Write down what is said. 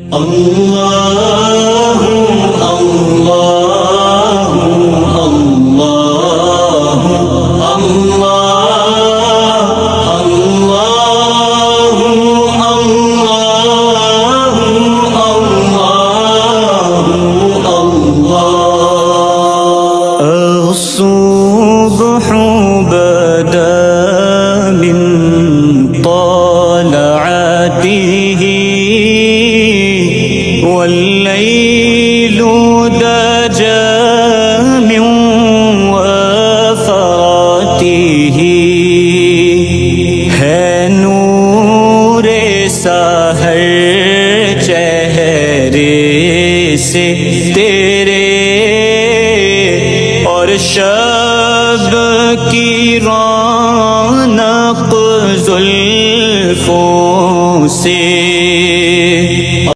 अल्लाहु अल्लाहु अल्लाहु अल्लाहु अल्लाहु अल्लाहु अल्लाह الصبح بدا من طلعته والليل دجى من وفراته है नूर सहर चेहरे से तेरे और शब की रौनक जुल्फों से